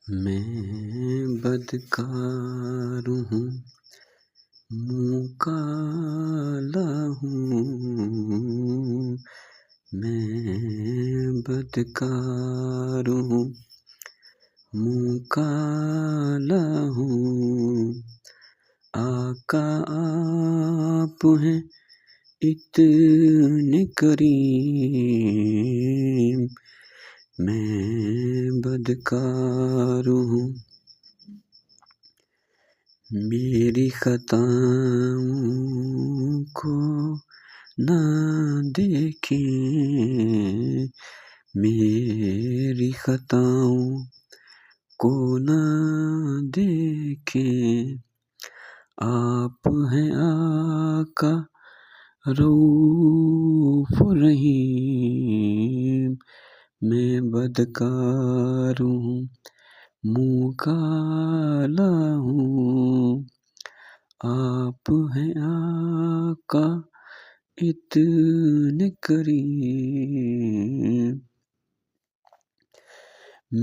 میں بدکار ہوں، منہ کالا ہوں۔ میں بدکار ہوں، منہ کالا ہوں۔ آقا آپ ہیں اتنے کریم، میں بدکار ہوں۔ میری خطاؤں کو نہ دیکھیں، میری خطاؤں کو نہ دیکھیں۔ آپ ہیں آقا رؤوف رحیم، میں بدکار ہوں، منہ کالا ہوں۔ آپ ہیں آقا اتنے کریم،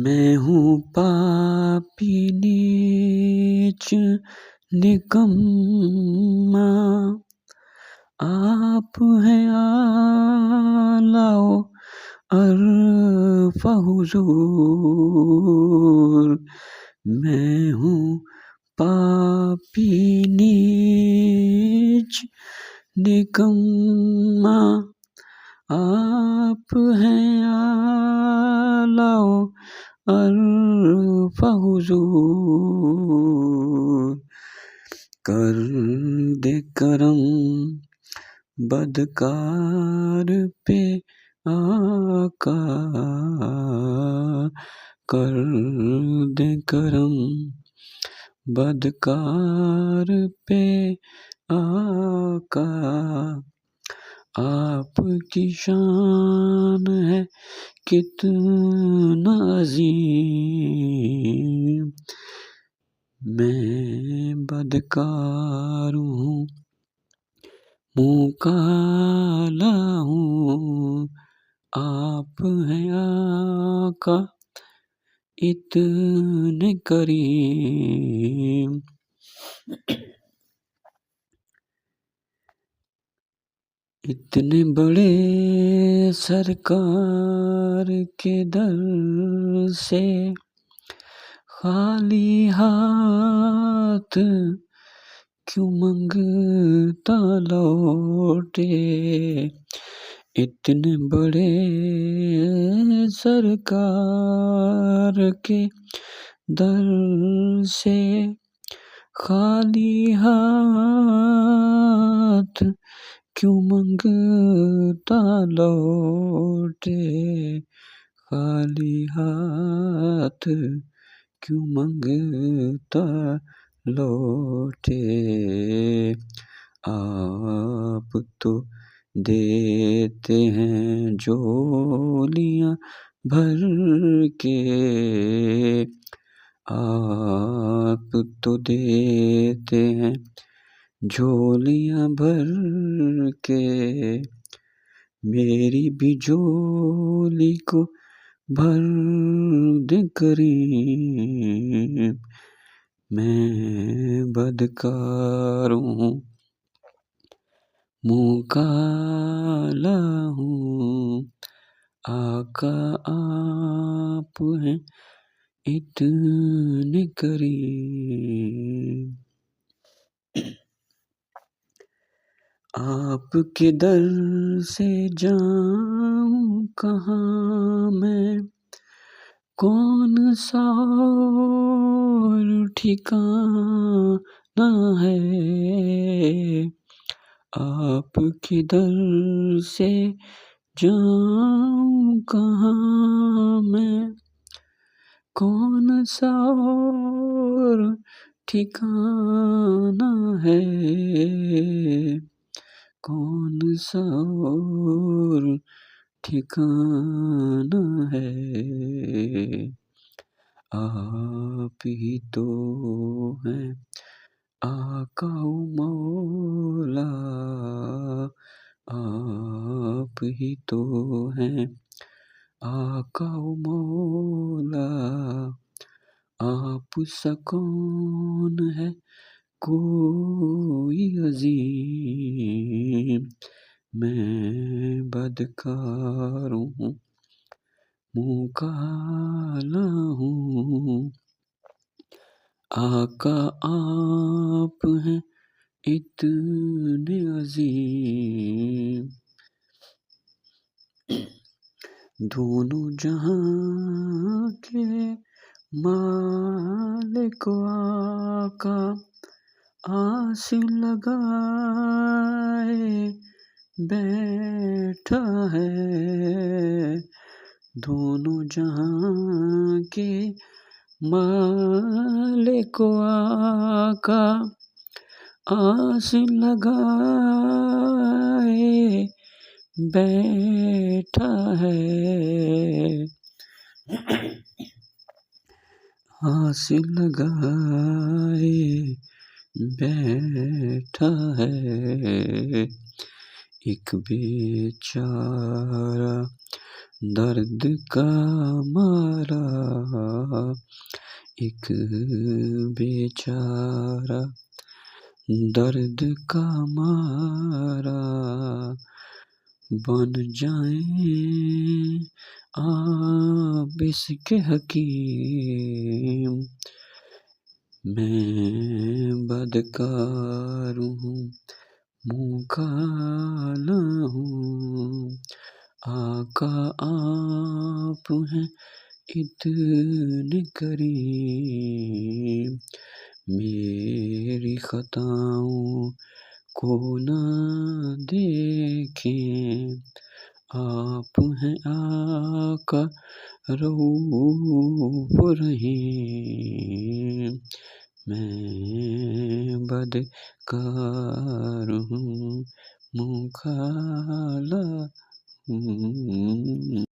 میں ہوں پاپی نیچ نکما، آپ ہیں اعلیٰ و عرفہ حضور۔ میں ہوں پاپی نیچ نکما، آپ ہیں اعلیٰ و عرفہ حضور۔ کر دے کرم بدکار پہ آقا، کر دے کرم بدکار پہ آقا۔ آپ کی شان ہے کتنا عظیم، میں بدکار ہوں، منہ کالا ہوں۔ آپ ہیں آقا اتنے کریم، اتنے بڑے سرکار کے در سے خالی ہاتھ کیوں منگتا لوٹے۔ اتنے بڑے سرکار کے در سے خالی ہاتھ کیوں منگتا لوٹے، خالی ہاتھ کیوں منگتا لوٹے۔ آپ تو دیتے ہیں جھولیاں بھر کے، آپ تو دیتے ہیں جھولیاں بھر کے۔ میری بھی جھولی کو بھر دے کریم، میں بدکار ہوں، منہ کالا ہوں۔ آقا آپ ہیں اتنے کریم، آپ کے در سے جاؤں کہاں میں، کون سا اور ٹھکانہ ہے۔ آپ کے در سے جاؤں کہاں میں، کون سا اور ٹھکانہ ہے، کون سا اور ٹھکانہ ہے۔ آپ ہی تو ہیں آقا و مولا، آپ ہی تو ہیں آقا و مولا۔ آپ سا کون ہے کوئی عظیم، میں بدکار ہوں منہ کالا ہوں، آقا آپ ہیں اتنے عظیم، دونوں جہاں کے مالک و آقا، آس لگائے بیٹھا ہے، دونوں جہاں کے مالک و آقا، آس لگائے بیٹھا ہے، آس لگائے بیٹھا ہے، ایک بیچارہ درد کا مارا، ایک بیچارہ درد کا مارا، بن جائیں آپ اس کے حکیم، میں بدکار ہوں منہ کالا ہوں، آقا آپ ہیں اتنے کریم، میری خطاؤں کو نہ دیکھیں، آپ ہیں آقا رؤوف رحیم، میں بدکار ہوں منہ کالا ہوں۔